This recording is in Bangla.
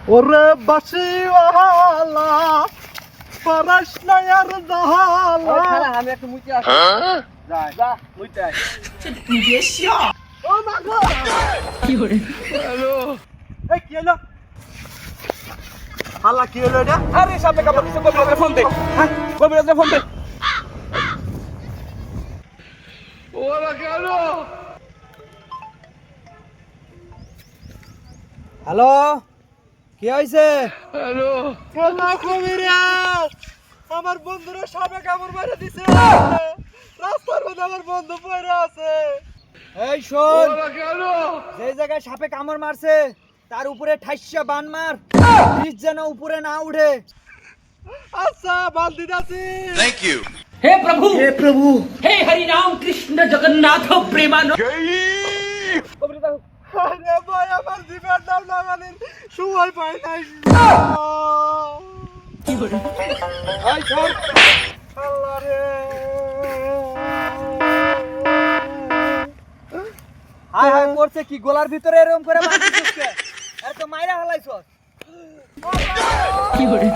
ওরে বাসিওয়ালা পারাস নায়ার দাহালা আমি একটু মুইতে আসি যা মুইতে আয় ও মাগো কি করে এই কি হলো হালা কি হলো এটা আরে সামনে কাপড় কিছু কবিরাজে ফোন দে হ্যাঁ কবিরাজে ফোন দে ওরা কেন হ্যালো কি হইছে হ্যালো কেলা কবিরাজ আমার বন্ধুরা সাপে কামড় মারে দিছে রাস্তার মধ্যে আমার বন্ধু পড়ে আছে এই শোন ওরা কেন যেই জায়গায় সাপে কামড় মারছে তার উপরে ঠাইসা বান মার বিষ যেন উপরে না উঠে আচ্ছা বাল দিতাছি Thank you. हे प्रभु প্রভু हे हरि राम कृष्ण जगन्नाथ प्रेमानंद কবিরাজ আরে ভাই আমার জীবন নাম লাগানোর সময় পাই নাই কি করে এই সর আল্লাহ রে হাই হাই করছে কি গোলার ভিতরে এরকম করে মারছিস কে আরে তো মাইরা হালাইছস কি করে